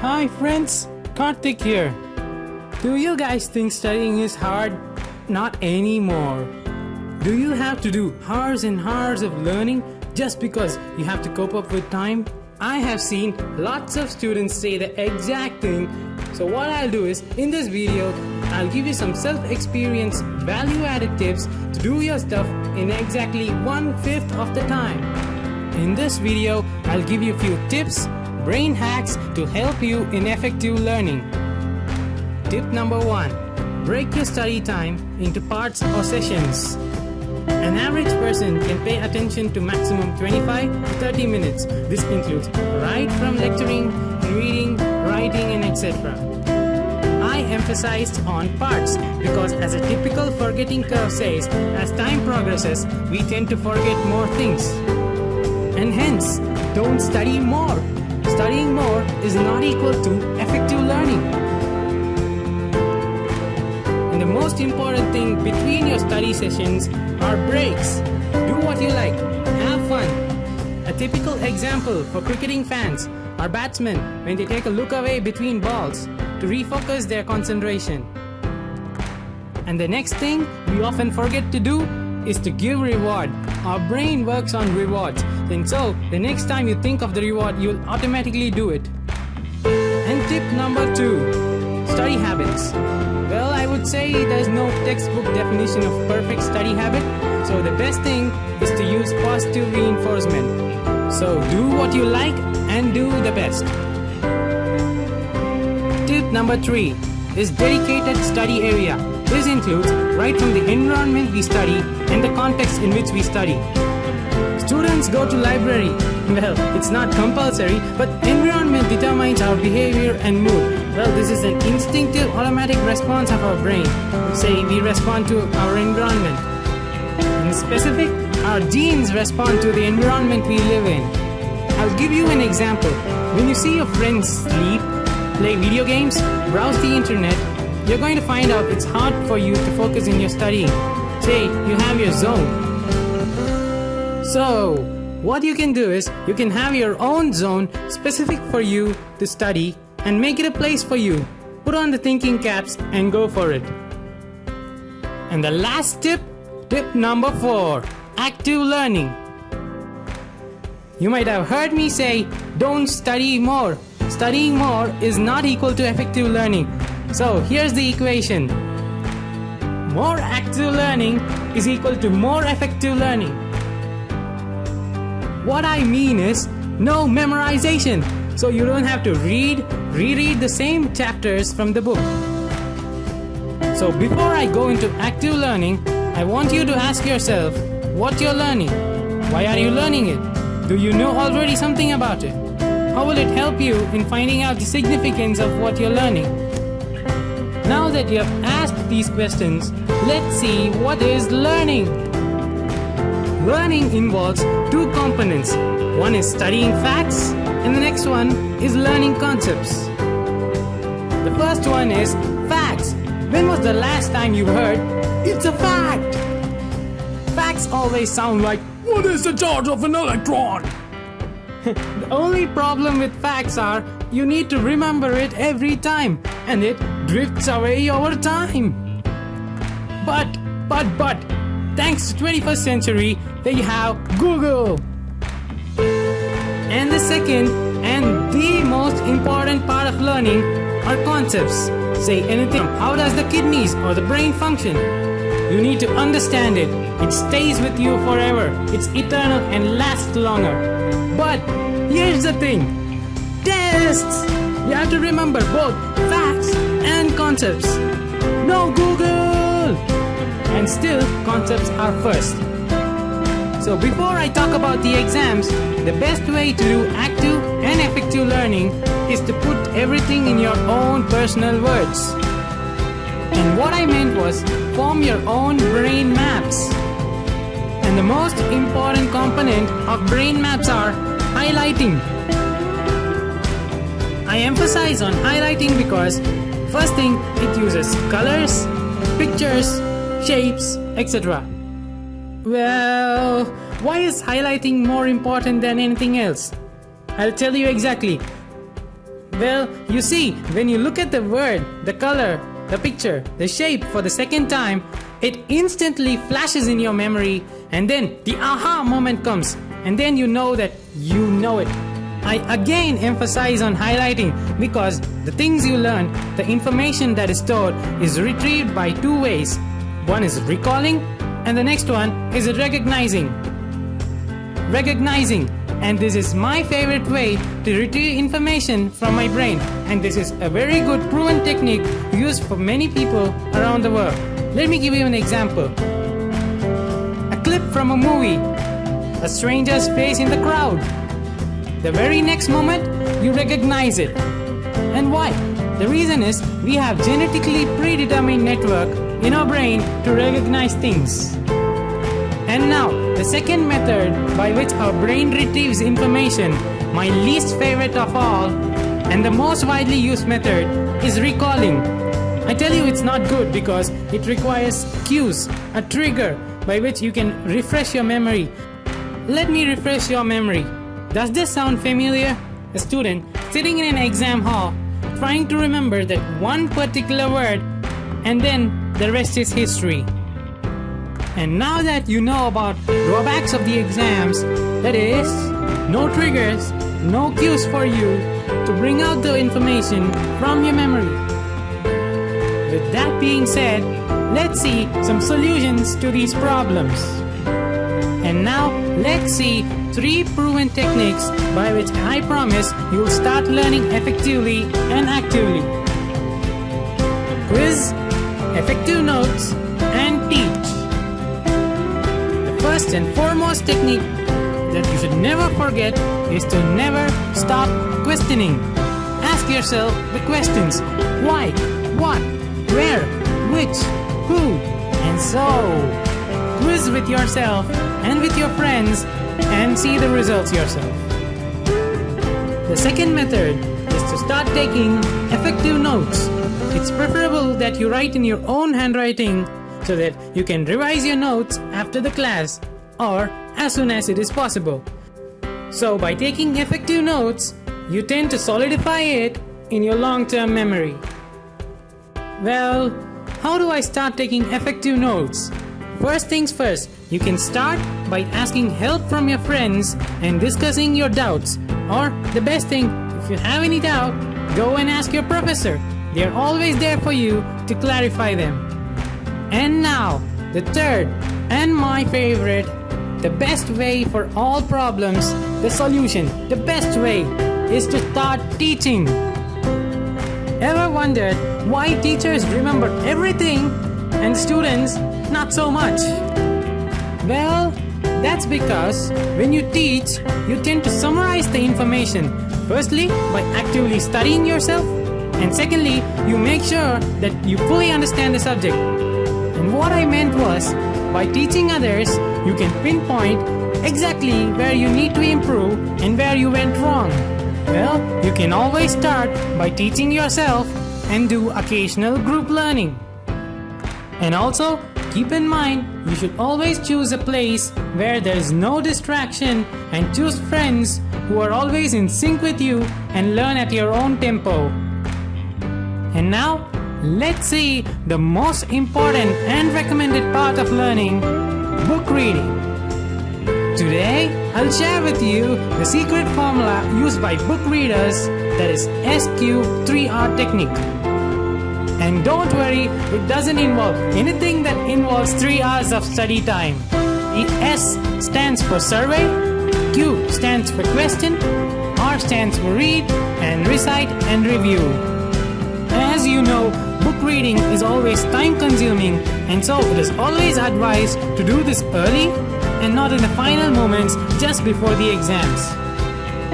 Hi friends, Karthik here. Do you guys think studying is hard? Not anymore. Do you have to do hours and hours of learning just because you have to cope up with time? I have seen lots of students say the exact thing. So what I'll do is, in this video, I'll give you some self-experience, value-added tips to do your stuff in exactly 1/5 of the time. In this video, I'll give you a few tips, brain hacks to help you in effective learning. Tip number 1. Break your study time into parts or sessions. An average person can pay attention to maximum 25 to 30 minutes. This includes right from lecturing, reading, writing, and etc. I emphasized on parts because, as a typical forgetting curve says, as time progresses, we tend to forget more things. And hence, don't study more. Studying more is not equal to effective learning. And the most important thing between your study sessions are breaks. Do what you like. Have fun. A typical example for cricketing fans are batsmen when they take a look away between balls to refocus their concentration. And the next thing we often forget to do is to give reward. Our brain works on rewards, and so the next time you think of the reward, you'll automatically do it. And tip number 2, study habits. Well, I would say there's no textbook definition of perfect study habit, so the best thing is to use positive reinforcement. So do what you like and do the best. Tip number 3 is dedicated study area. This includes right from the environment we study and the context in which we study. Students go to library. Well, it's not compulsory, but environment determines our behavior and mood. Well, this is an instinctive automatic response of our brain. Say we respond to our environment. In specific, our genes respond to the environment we live in. I'll give you an example. When you see your friends sleep, play video games, browse the internet, you're going to find out it's hard for you to focus in your studying. Say you have your zone. So, what you can do is, you can have your own zone specific for you to study and make it a place for you. Put on the thinking caps and go for it. And the last tip, tip number 4, active learning. You might have heard me say, don't study more. Studying more is not equal to effective learning. So here's the equation. More active learning is equal to more effective learning. What I mean is, no memorization. So you don't have to reread the same chapters from the book. So before I go into active learning, I want you to ask yourself what you're learning. Why are you learning it? Do you know already something about it? How will it help you in finding out the significance of what you're learning? Now that you have asked these questions, let's see what is learning. Learning involves 2 components. One is studying facts, and the next one is learning concepts. The first one is facts. When was the last time you heard, "It's a fact"? Facts always sound like, "What is the charge of an electron?" The only problem with facts are, you need to remember it every time, and it drifts away over time. But, thanks to 21st century, they have Google. And the second and the most important part of learning are concepts. Say anything. How does the kidneys or the brain function? You need to understand it. It stays with you forever. It's eternal and lasts longer. But here's the thing. Tests! You have to remember both facts and concepts. No Google! And still, concepts are first. So before I talk about the exams, the best way to do active and effective learning is to put everything in your own personal words. And what I meant was, form your own brain maps. And the most important component of brain maps are highlighting. I emphasize on highlighting because, first thing, it uses colors, pictures, shapes, etc. Well, why is highlighting more important than anything else? I'll tell you exactly. Well, you see, when you look at the word, the color, the picture, the shape for the second time, it instantly flashes in your memory, and then the aha moment comes, and then you know that you know it. I again emphasize on highlighting because the things you learn, the information that is stored is retrieved by two ways. One is recalling and the next one is recognizing. And this is my favorite way to retrieve information from my brain, and this is a very good proven technique used for many people around the world. Let me give you an example. A clip from a movie, a stranger's face in the crowd. The very next moment, you recognize it. And why? The reason is we have genetically predetermined network in our brain to recognize things. And now, the second method by which our brain retrieves information, my least favorite of all, and the most widely used method, is recalling. I tell you it's not good because it requires cues, a trigger by which you can refresh your memory. Let me refresh your memory. Does this sound familiar? A student sitting in an exam hall trying to remember that one particular word, and then the rest is history. And now that you know about drawbacks of the exams, that is, no triggers, no cues for you to bring out the information from your memory. With that being said, let's see some solutions to these problems. And now, let's see 3 proven techniques by which I promise you will start learning effectively and actively. Quiz, effective notes, and teach. The first and foremost technique that you should never forget is to never stop questioning. Ask yourself the questions: why, what, where, which, who, and so. Quiz with yourself and with your friends and see the results yourself. The second method is to start taking effective notes. It's preferable that you write in your own handwriting so that you can revise your notes after the class or as soon as it is possible. So by taking effective notes, you tend to solidify it in your long-term memory. Well, how do I start taking effective notes? First things first, you can start by asking help from your friends and discussing your doubts. Or the best thing, if you have any doubt, go and ask your professor. They are always there for you to clarify them. And now, the third and my favorite, the best way for all problems, the solution, the best way is to start teaching. Ever wondered why teachers remember everything and students not so much? Well, that's because when you teach, you tend to summarize the information. Firstly, by actively studying yourself, and secondly, you make sure that you fully understand the subject. And what I meant was, by teaching others, you can pinpoint exactly where you need to improve and where you went wrong. Well, you can always start by teaching yourself and do occasional group learning. And also, keep in mind, you should always choose a place where there is no distraction and choose friends who are always in sync with you and learn at your own tempo. And now, let's see the most important and recommended part of learning, book reading. Today, I'll share with you the secret formula used by book readers, that is SQ3R technique. And don't worry, it doesn't involve anything that involves 3 hours of study time. The S stands for survey, Q stands for question, R stands for read, and recite and review. As you know, book reading is always time consuming, and so it is always advised to do this early and not in the final moments just before the exams.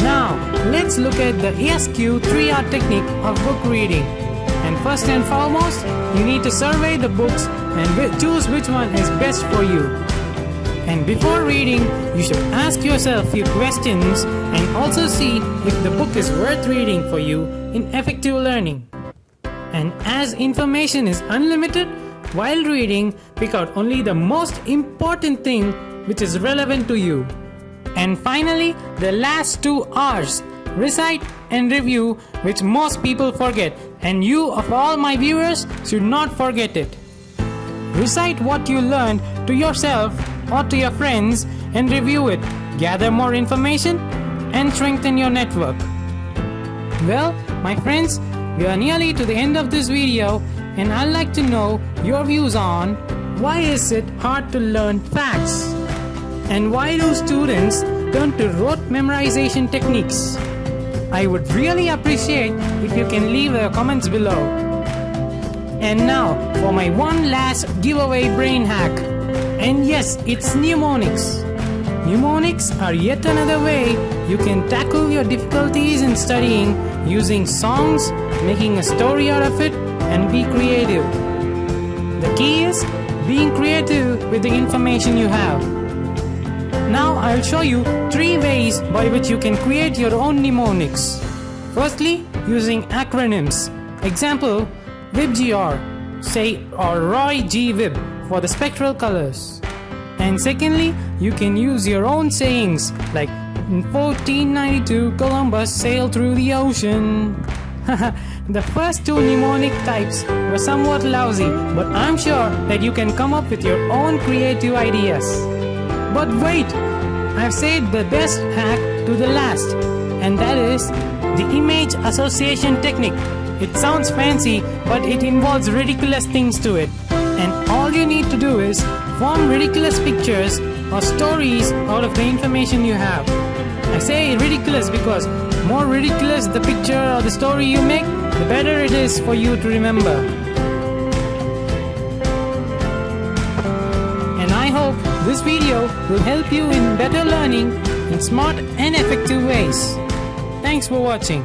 Now, let's look at the SQ3R technique of book reading. And first and foremost, you need to survey the books and choose which one is best for you. And before reading, you should ask yourself a few questions and also see if the book is worth reading for you in effective learning. And as information is unlimited, while reading, pick out only the most important thing which is relevant to you. And finally, the last 2 R's, recite and review, which most people forget, and you of all my viewers should not forget it. Recite what you learned to yourself or to your friends and review it. Gather more information and strengthen your network. Well, my friends, we are nearly to the end of this video, and I'd like to know your views on why is it hard to learn facts? And why do students turn to rote memorization techniques? I would really appreciate if you can leave your comments below. And now for my one last giveaway brain hack. And yes, it's mnemonics. Mnemonics are yet another way you can tackle your difficulties in studying using songs, making a story out of it, and be creative. The key is being creative with the information you have. Now I'll show you 3 ways by which you can create your own mnemonics. Firstly, using acronyms. Example, WebGR, say, or Roy G. Webb for the spectral colors. And secondly, you can use your own sayings like, in 1492 Columbus sailed through the ocean. The first 2 mnemonic types were somewhat lousy, but I'm sure that you can come up with your own creative ideas. But wait, I've saved the best hack to the last, and that is the image association technique. It sounds fancy, but it involves ridiculous things to it. And all you need to do is form ridiculous pictures or stories out of the information you have. I say ridiculous because more ridiculous the picture or the story you make, the better it is for you to remember. And I hope this video will help you in better learning in smart and effective ways. Thanks for watching.